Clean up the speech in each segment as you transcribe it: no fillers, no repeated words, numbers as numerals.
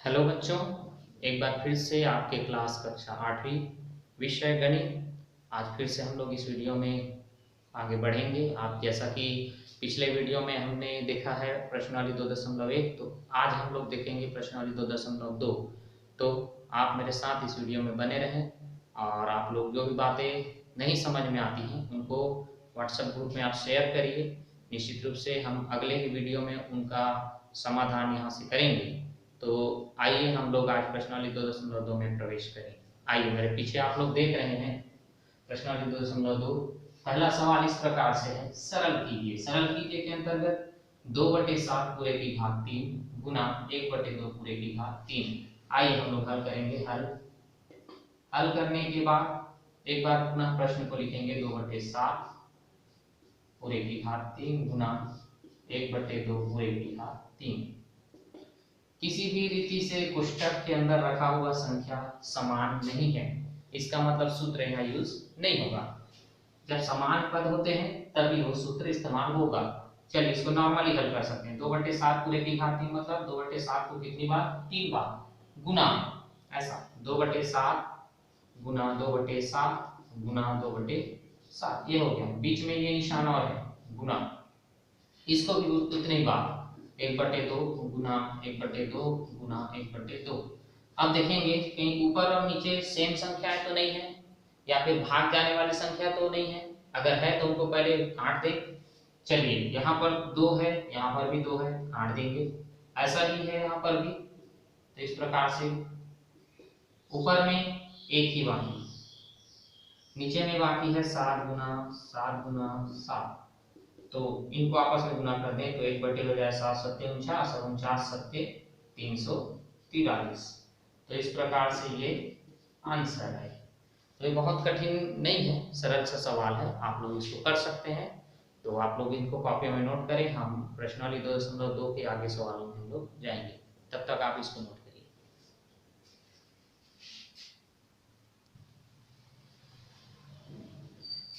Hello बच्चों, एक बार फिर से आपके क्लास कक्षा 8वीं विषय गणित। आज फिर से हम लोग इस वीडियो में आगे बढ़ेंगे। आप जैसा कि पिछले वीडियो में हमने देखा है प्रश्नावली 2.1, तो आज हम लोग देखेंगे प्रश्नावली 2.2। तो आप मेरे साथ इस वीडियो में बने रहें और आप लोग जो भी बातें नहीं समझ में आती हैं उनको व्हाट्सएप ग्रुप में आप शेयर करिए। निश्चित रूप से हम अगले ही वीडियो में उनका समाधान यहाँ से करेंगे। तो आइए हम लोग आज प्रश्नावली 2.2 में प्रवेश करें। आइए, मेरे पीछे आप लोग देख रहे हैं प्रश्नावली 2.2। पहला सवाल इस प्रकार से है, सरल कीजिए। सरल कीजिए के अंतर्गत 2/7 पूरे की घात 3 गुना 1/2 पूरे की घात 3। आइए हम लोग हल करेंगे। हल करने के बाद एक बार पुनः प्रश्न को लिखेंगे। 2/7 पूरे की घात 3 गुना 1/2 पूरे की घात 3। किसी भी रीति से कोष्ठक के अंदर रखा हुआ संख्या समान नहीं है, इसका मतलब सूत्र यहाँ यूज नहीं होगा। जब समान पद होते हैं तभी वो सूत्र इस्तेमाल होगा। चलिए इसको नॉर्मली हल कर सकते हैं। 2/7 पूरे की घात 3 मतलब 2/7 को कितनी बार? 3 बार गुना, ऐसा 2/7 गुना 2/7 गुना 2/7, ये हो गया। बीच में ये निशान और है गुना, इसको भी उतने ही बार 1/2 गुना 1/2 गुना 1/2। अब देखेंगे कहीं ऊपर और नीचे सेम संख्याएं तो नहीं है, या फिर भाग जाने वाली संख्या तो नहीं है। अगर है तो उनको पहले काट दें। चलिए यहाँ पर 2 है, यहाँ पर भी 2 है, काट देंगे। ऐसा ही है यहाँ पर भी। तो इस प्रकार से ऊपर में एक ही बाकी, नीचे में बाकी है 7 गुना 7 गुना 7। तो इनको आपस में गुना कर दें तो 1/2 हो जाए 7 7 49 और 49 7 343। तो इस प्रकार से ये आंसर है। तो ये बहुत कठिन नहीं है, सरल सा सवाल है, आप लोग इसको कर सकते हैं। तो आप लोग इनको कॉपी में नोट करें। हम प्रश्नावली 2.2 के आगे सवालों में हम लोग जाएंगे, तब तक आप इसको नोट करिए।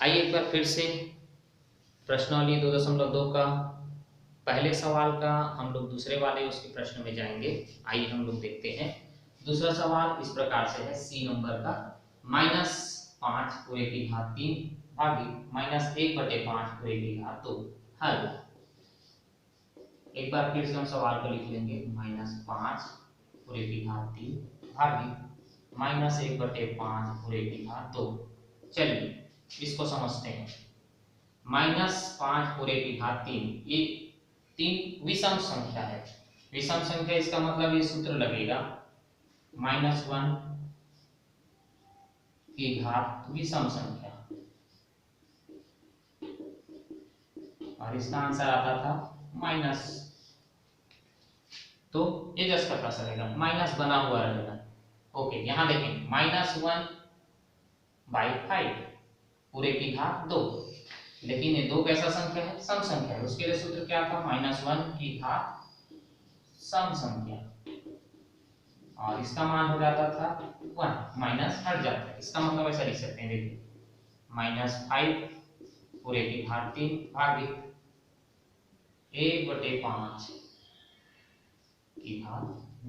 आइए एक बार फिर से प्रश्नावली 2.2 का पहले सवाल का हम लोग दूसरे वाले उसके प्रश्न में जाएंगे। आइए हम लोग देखते हैं। दूसरा सवाल इस प्रकार से है, सी नंबर का, -5 पूरे की घात 3 भागी -1/5 पूरे की घात 2। हल। एक बार फिर से हम सवाल को लिख लेंगे। -5 पूरे की घात 3 भागी -1/5 पूरे की घात 2। चलिए इसको समझते हैं। -5 पूरे की घात 3, ये 3 विषम संख्या है। विषम संख्या इसका मतलब ये सूत्र लगेगा -1 की घात विषम संख्या, और इसका आंसर आता था माइनस। तो ये जस्ट का प्लस रहेगा, माइनस बना हुआ रहेगा। ओके, यहां देखें -1/5 पूरे की घात 2, लेकिन ये 2 कैसा संख्या है? सम संख्या है। उसके लिए सूत्र क्या था? -1 की घात सम संख्या, और इसका मान हो जाता था 1, माइनस हट जाता है। इसका मतलब ऐसा लिख सकते हैं, देखिए -5 पूरे की घात 3 भागी 1/5 की घात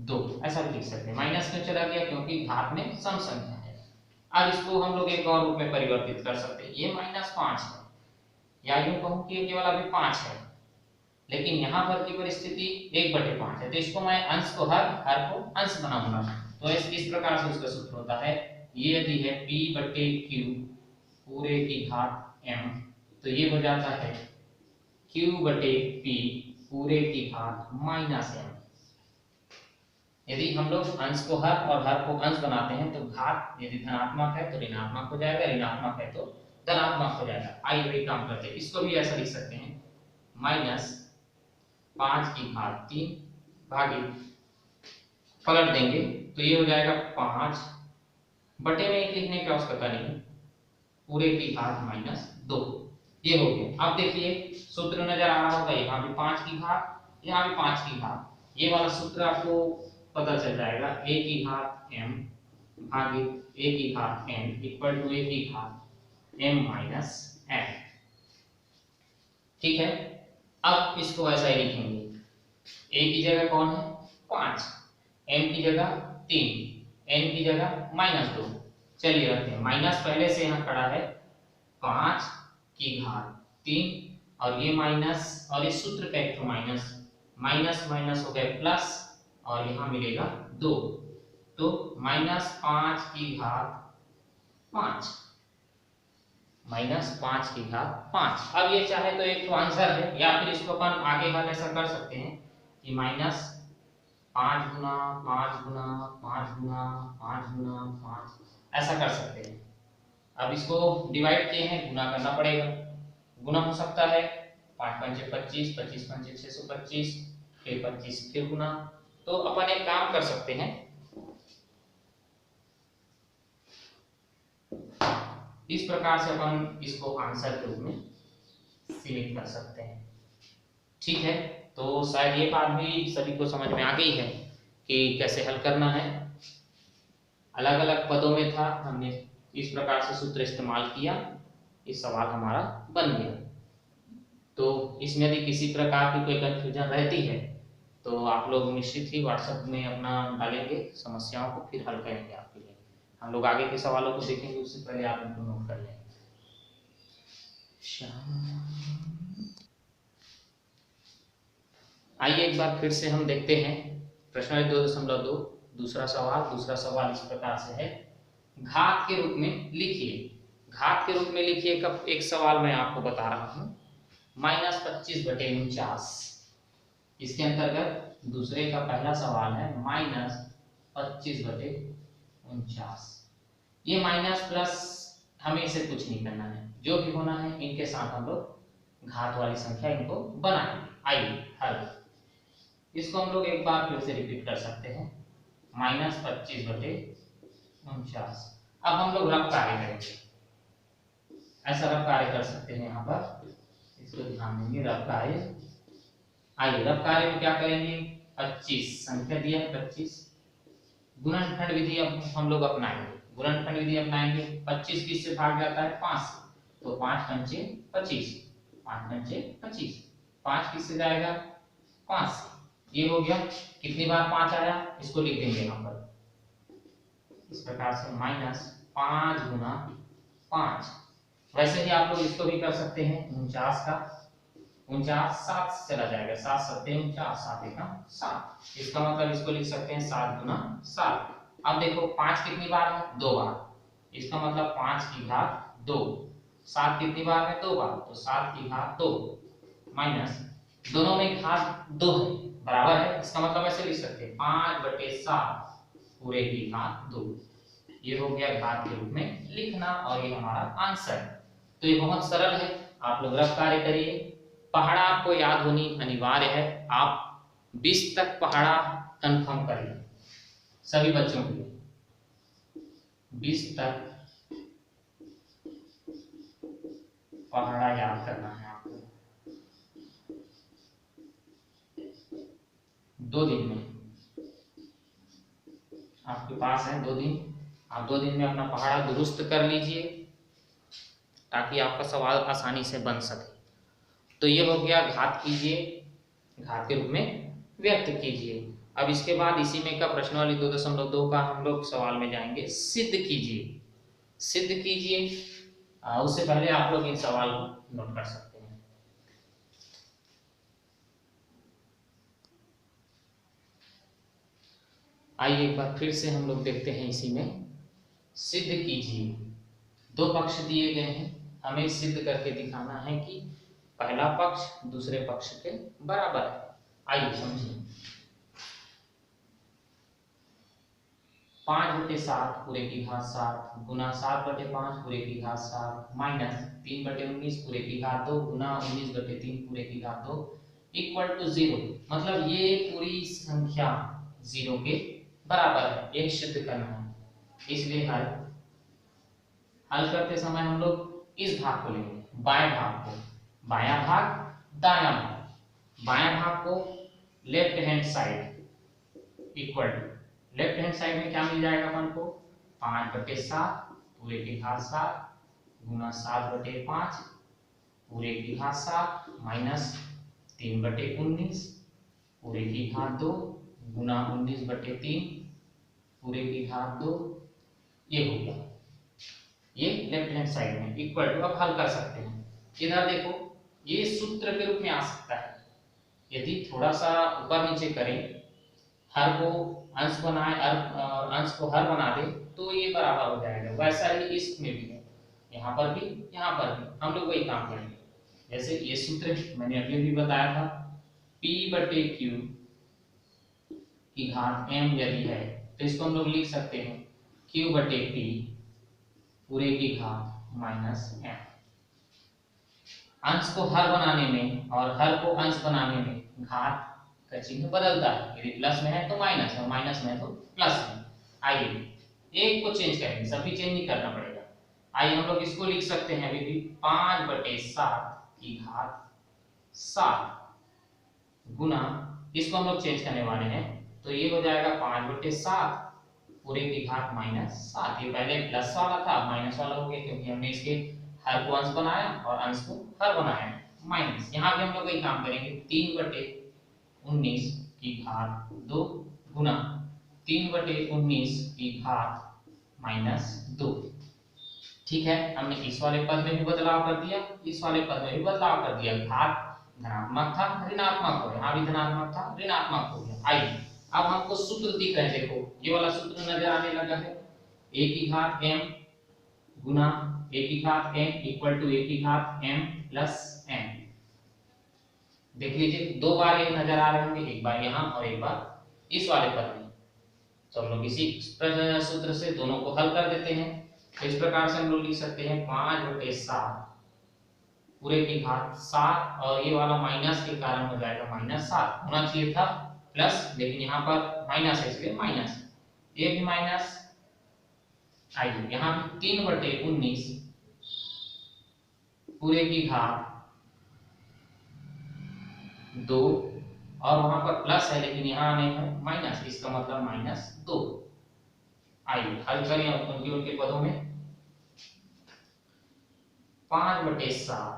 2, ऐसा भी लिख सकते हैं। माइनस क्यों चला गया? क्योंकि घात में सम संख्या है। अब इसको हम लोग एक और रूप में परिवर्तित कर सकते हैं। ये -5 है, या यूं कहूं कि ये केवल अभी 5 है, लेकिन यहाँ पर की परिस्थिति 1/5 है। तो इसको मैं अंश को हर को अंश बनाऊंगा। तो इस प्रकार से उसका सूत्र होता है, ये यदि है p/q पूरे की घात m, तो ये हो जाता है q/p पूरे की घात -m। यदि हम लोग अंश को हर और हर को अंश बनाते हैं तो घात यदि धनात्मक है तो ऋणात्मक हो जाएगा, ऋणात्मक है तो धनात्मक हो जाएगा। आइए वही काम करते हैं। इसको भी ऐसा लिख सकते हैं, -5 की घात 3 भागी, पलट देंगे तो ये हो जाएगा 5 बटे में 1 लिखने की आवश्यकता नहीं, पूरे की घात -2। ये हो गया। अब देखिए सूत्र नजर आ रहा होगा, यहाँ भी 5 की घात, यहाँ भी 5 की घात। ये वाला सूत्र आपको पता चल जाएगा, a की घात m भागी a की घात n इक्वल टू a की घात m माइनस n। ठीक है, अब इसको ऐसा ही लिखेंगे। a की जगह कौन है? 5, m की जगह 3, n की जगह -2। चलिए रखते हैं, माइनस पहले से यहाँ खड़ा है 5 की घात 3, और ये माइनस, और इस सूत्र का एक तो माइनस माइनस माइनस हो गए प्लस, और यहाँ मिलेगा 2, तो -5 की घात 5, -5 की घात 5। अब ये चाहे तो एक तो आंसर है, या फिर इसको अपन आगे हल ऐसा कर सकते हैं कि -5 गुना 5 गुना 5 गुना 5 गुना 5 ऐसा कर सकते हैं। अब इसको डिवाइड किए हैं, गुना करना पड़ेगा। गुना हो सकता है 5 पंचे 25, 25 पंचे 625, फिर 25 फिर गुना। तो अपन एक काम कर सकते हैं, इस प्रकार से अपन इसको आंसर के रूप में सीमित कर सकते हैं। ठीक है, तो शायद ये बात भी सभी को समझ में आ गई है कि कैसे हल करना है। अलग अलग पदों में था, हमने इस प्रकार से सूत्र इस्तेमाल किया, इस सवाल हमारा बन गया। तो इसमें यदि किसी प्रकार की कोई कंफ्यूजन रहती है तो आप लोग निश्चित ही व्हाट्सएप में अपना डालेंगे समस्याओं को, फिर हल करेंगे आपके लिए। हम लोग आगे के सवालों को देखेंगे, उससे पहले आप इनको नोट कर लें। आइए एक बार फिर से हम देखते हैं प्रश्न 2.2 दूसरा सवाल इस प्रकार से है, घात के रूप में लिखिए। घात के रूप में लिखिए कब, एक सवाल मैं आपको बता रहा हूं, -25/49। इसके अंतर्गत दूसरे का पहला सवाल है -25/49। ये माइनस प्लस हमें इसे कुछ नहीं करना है, जो भी होना है इनके साथ हम लोग घात वाली संख्या इनको बनाएंगे। आइए हल, इसको हम लोग एक बार फिर से रिपीट कर सकते हैं, -25/49। अब हम लोग रफ कार्य करेंगे, ऐसा रफ कार्य कर सकते हैं यहाँ पर, इसको ध्यान देंगे रफ कार्य। आइए रफ कार्य में क्या करेंगे, 25 संख्या दिया है 25, गुणनखंड विधि अब हम लोग अपनाएंगे। गुणनखंड विधि अपनाएंगे, 25 किससे भाग जाता है 5 से, तो 5 पंचे 25, 5 पंचे 25, 5 किससे जाएगा 5 से। ये हो गया, कितनी बार 5 आया इसको लिख देंगे यहाँ पर इस प्रकार से, -5 गुना 5। वैसे ही आप लोग इसको भी कर सकते हैं, 49 का 49 7 से चला जाएगा, 7 7 49, 7 1 7। इसका मतलब इसको लिख सकते हैं 7 गुना 7। अब देखो 5 कितनी बार है 2 बार, इसका मतलब 5 की घात 2। 7 कितनी बार है 2 बार, तो 7 की घात 2 माइनस, दोनों में घात 2 है बराबर है, इसका मतलब ऐसे लिख सकते हैं 5/7 पूरे की घात 2। ये हो गया घात के रूप में लिखना, और ये हमारा आंसर। तो ये बहुत सरल है, आप लोग रफ कार्य करिए। पहाड़ा आपको याद होनी अनिवार्य है, आप 20 तक पहाड़ा कंफर्म करिए सभी बच्चों के लिए, 20 तक पहाड़ा याद करना है आपको 2 दिन में। आपके पास है 2 दिन, आप 2 दिन में अपना पहाड़ा दुरुस्त कर लीजिए ताकि आपका सवाल आसानी से बन सके। तो ये हो गया, घात कीजिए, घात के रूप में व्यक्त कीजिए। अब इसके बाद इसी में का प्रश्नावली 2.2 का हम लोग सवाल में जाएंगे, सिद्ध कीजिए। सिद्ध कीजिए, उससे पहले आप लोग इन सवाल को नोट कर सकते हैं। आइए एक बार फिर से हम लोग देखते हैं, इसी में सिद्ध कीजिए। 2 पक्ष दिए गए हैं, हमें सिद्ध करके दिखाना है कि पहला पक्ष दूसरे पक्ष के बराबर है। आइए समझिए, 5/7 पूरे की घात 7 गुना 7/5 पूरे की घात 7 माइनस 3/19 पूरे की घात 2 गुना 19/3 पूरे की घात 2 इक्वल टू 0। मतलब ये पूरी संख्या 0 के बराबर है, यही सिद्ध करना है। इसलिए हल करते समय हम लोग इस भाग को लेंगे, बाएं भाग को, बायां भाग दायां भाग, बायां भाग को left hand side equal to, left hand side में क्या मिल जाएगा अपन को, 5/7 पूरे की घात 7 गुना 7/5 पूरे की घात 7 माइनस 3/19 पूरे की घात 2 गुना 19/3 पूरे की घात 2, ये हो गया। ये लेफ्ट हैंड साइड में इक्वल टू, अब हल कर सकते हैं। इधर देखो, ये सूत्र के रूप में आ सकता है। यदि थोड़ा सा ऊपर नीचे करें, हर को अंश बनाए और अंश को हर बना दे तो ये बराबर हो जाएगा। वैसा ही इसमें भी है, यहाँ पर भी यहाँ पर भी हम लोग वही काम करेंगे। जैसे ये सूत्र मैंने अभी भी बताया था, P/Q की घात m यदि है तो इसको हम लोग लिख सकते हैं Q/P पूरे की घात -m। अंश को हर बनाने में और हर को अंश बनाने में घात का चिन्ह बदलता है। यदि प्लस में है तो माइनस, और माइनस में है तो प्लस है। आइए एक को चेंज करेंगे, सभी चेंज नहीं करना पड़ेगा। आइए हम लोग इसको लिख सकते हैं अभी भी 5/7 की घात 7 गुना, इसको हम लोग चेंज करने वाले हैं तो ये हो जाएगा 5/7 पूरे की घात -7। ये पहले प्लस वाला था, माइनस वाला हो गया क्योंकि हमने इसके हर को अंश बनाया और अंश को हर बनाया माइनस। यहाँ भी हम लोग वही काम करेंगे, 3/19 की घात 2 गुना 3/19 की घात -2। ठीक है, हमने इस वाले पद में भी बदलाव कर दिया, इस वाले पद में भी बदलाव कर दिया। घात धनात्मक था ऋणात्मक हो गया, यहाँ भी धनात्मक था ऋणात्मक हो गया। आइए अब हमको सूत्र दिख रहा है, देखो ये वाला सूत्र नजर आने लगा है, a की घात m गुना a की घात m इक्वल टू a की घात m प्लस m। देख लीजिए दो बार ये नजर आ रहे होंगे, एक बार यहाँ और एक बार इस वाले पद में। तो हम लोग इसी सूत्र से दोनों को हल कर देते हैं। तो इस प्रकार से हम लोग लिख सकते हैं 5/7 पूरे की घात 7, और ये वाला माइनस के कारण हो जाएगा -7, होना चाहिए था प्लस, लेकिन यहाँ पर माइनस है इसलिए माइनस, ये भी माइनस। आइए यहाँ भी 3/19 पूरे की घात 2, और वहां पर प्लस है लेकिन यहाँ नहीं है माइनस, इसका मतलब -2। आइए हल करें उनके उनके पदों में। 5/7,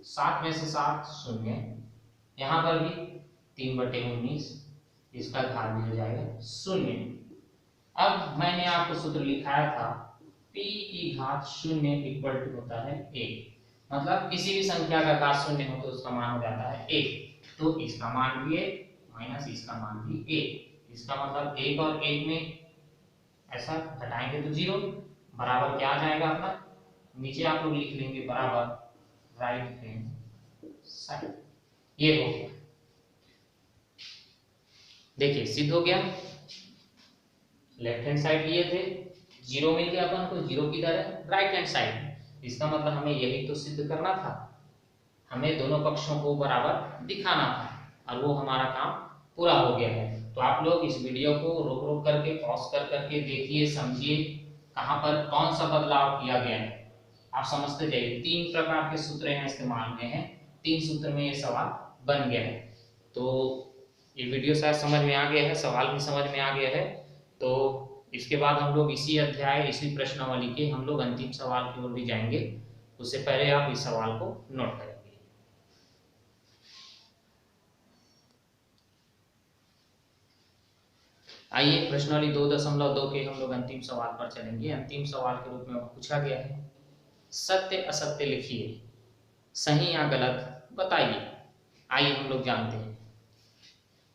7 में से 7 शून्य, यहाँ पर भी 3/19, इसका घात भी हो जाएगा 0। अब मैंने आपको सूत्र लिखाया था p की घात 0 इक्वल टू होता है 1, मतलब किसी भी संख्या का घात 0 हो तो उसका मान हो जाता है 1। तो इसका मान भी 1 माइनस इसका मान भी 1, इसका मतलब 1 और 1 में ऐसा घटाएंगे तो 0, बराबर क्या आ जाएगा अपना, नीचे आप लोग लिख लेंगे बराबर राइट हैंड साइड। ये हो गया, देखिए सिद्ध हो गया। लेफ्ट हैंड साइड लिए थे, 0 मिल गया अपन को, 0 किधर है, राइट हैंड साइड। इसका मतलब हमें यही तो सिद्ध करना था, हमें दोनों पक्षों को बराबर दिखाना था, और वो हमारा काम पूरा हो गया है। तो आप लोग इस वीडियो को रोक रोक करके पॉज कर करके देखिए, समझिए कहाँ पर कौन सा बदलाव किया गया है, आप समझते जाइए। 3 प्रकार के सूत्र यहाँ इस्तेमाल हुए हैं, 3 सूत्र में ये सवाल बन गया है। तो ये वीडियो शायद समझ में आ गया है, सवाल भी समझ में आ गया है। तो इसके बाद हम लोग इसी अध्याय, इसी प्रश्नावली के हम लोग अंतिम सवाल की ओर भी जाएंगे। उससे पहले आप इस सवाल को नोट करेंगे। आइए प्रश्नावली 2.2 के हम लोग अंतिम सवाल पर चलेंगे। अंतिम सवाल के रूप में पूछा गया है, सत्य असत्य लिखिए, सही या गलत बताइए। आइए हम लोग जानते हैं।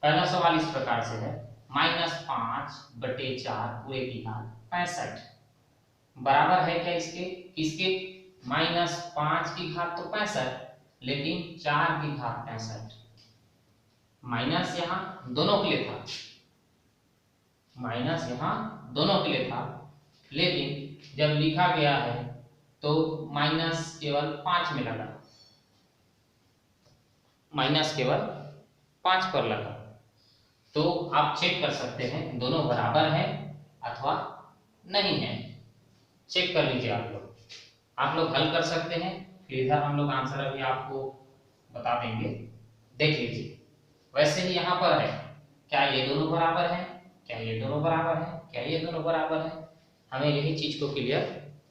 पहला सवाल इस प्रकार से है, -5/4 पूरे की घात 65 बराबर है क्या इसके, किसके, -5 की घात तो 65, लेकिन 4 की घात 65। माइनस यहाँ दोनों के लिए था, माइनस यहाँ दोनों के लिए था, लेकिन जब लिखा गया है तो माइनस केवल 5 में लगा, माइनस केवल 5 पर लगा। तो आप चेक कर सकते हैं दोनों बराबर हैं अथवा नहीं है, चेक कर लीजिए आप लोग हल कर सकते हैं। फिर इधर हम लोग आंसर अभी आपको बता देंगे, देख लीजिए। वैसे ही यहाँ पर है, क्या ये दोनों बराबर हैं, क्या ये दोनों बराबर हैं, क्या ये दोनों बराबर हैं, हमें यही चीज को क्लियर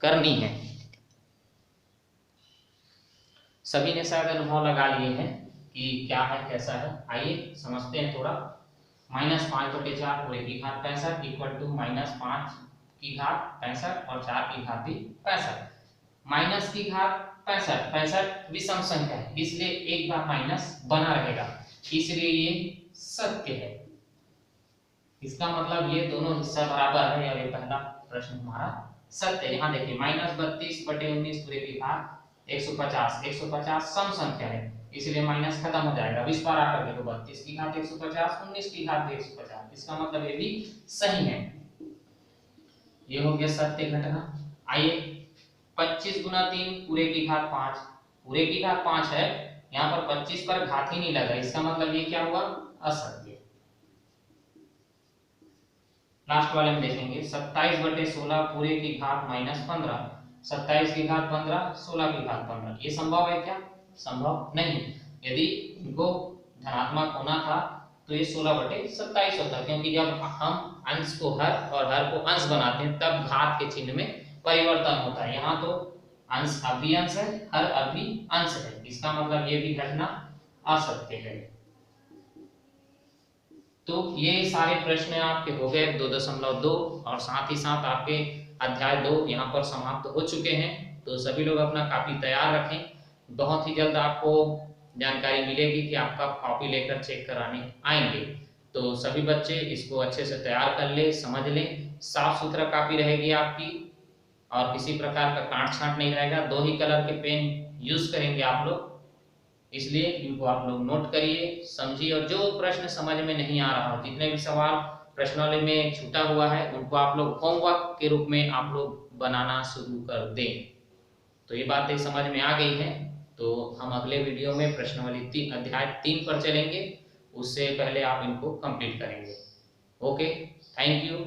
करनी है। सभी ने शायद अनुभव लगा लिए हैं कि क्या है कैसा है। आइए समझते हैं थोड़ा। -5/4 पूरे की घात 65 इक्वल टू -5 की घात 65 और 4 की घात भी 65। माइनस की घात 65, 65 विषम संख्या है इसलिए एक बार माइनस बना रहेगा, इसलिए ये सत्य है। इसका मतलब ये दोनों हिस्सा बराबर है और ये पहला प्रश्न हमारा सत्य है। यहाँ देखिए -32/19 पूरे की घात 150, 150 सम संख्या है इसलिए माइनस खत्म हो जाएगा, 20 बार आकर के तो 32 की घात 150, 19 की घात 150, इसका मतलब ये भी सही है। ये हो गया सत्य घटना। आइए 25 गुना 3 पूरे की घात 5, पूरे की घात 5 है, यहाँ पर 25 पर घात ही नहीं लगा, इसका मतलब ये क्या हुआ, असत्य। लास्ट वाले में देखेंगे 27/16 पूरे की घात -15, 27 की घात 15, 16 की घात 15, ये संभव है क्या, संभव नहीं। यदि इनको धनात्मक होना था तो ये 16/27 होता, क्योंकि जब हम अंश को हर और हर को अंश बनाते हैं तब घात के चिन्ह में परिवर्तन होता है। यहाँ तो अंश अभी अंश है, हर अभी अंश है, इसका मतलब ये भी घटना असत्य है। तो ये सारे प्रश्न आपके हो गए 2.2 और साथ ही साथ आपके अध्याय 2 यहाँ पर समाप्त हो चुके हैं। तो सभी लोग अपना कॉपी तैयार रखें, बहुत ही जल्द आपको जानकारी मिलेगी कि आपका कॉपी लेकर चेक कराने आएंगे। तो सभी बच्चे इसको अच्छे से तैयार कर ले, समझ लें, साफ सुथरा कॉपी रहेगी आपकी और किसी प्रकार का काट छांट नहीं रहेगा। 2 ही कलर के पेन यूज करेंगे आप लोग, इसलिए इनको आप लोग नोट करिए, समझिए और जो प्रश्न समझ में नहीं आ रहा हो, जितने भी सवाल प्रश्नावली में छूटा हुआ है उनको आप लोग होमवर्क के रूप में आप लोग बनाना शुरू कर दें। तो ये बातें समझ में आ गई है, तो हम अगले वीडियो में प्रश्नावली अध्याय 3 पर चलेंगे, उससे पहले आप इनको कंप्लीट करेंगे। Okay, thank you.